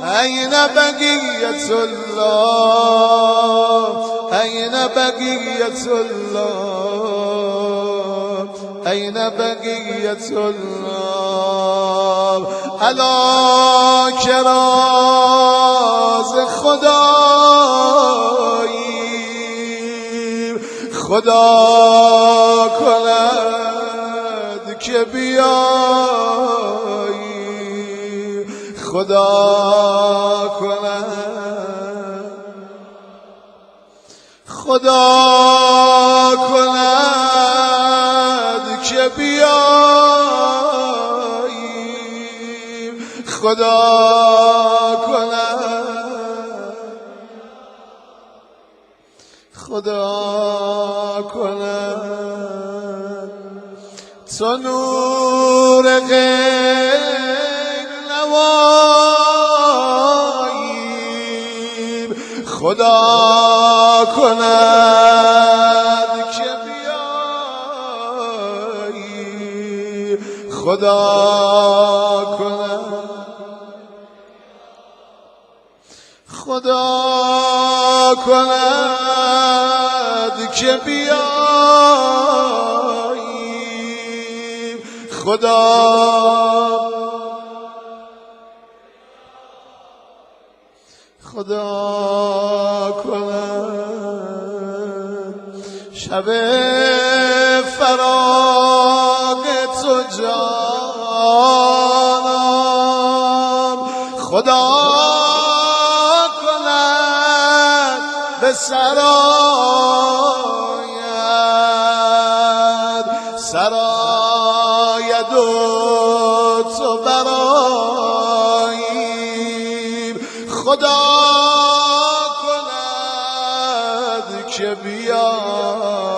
أين بقية الله أين بقية الله أين بقية الله الا که راز خداییم خدا کند که بیایی خدا کند خدا کند که بیایی خدا کند خدا کند تو نور غیر نواییم خدا کند که بیایی خدا کند خدا کند که بیایی خدا خدا کند شب فراق تو جانم خدا کند به سراید و تو براییم خدا کند که بیایی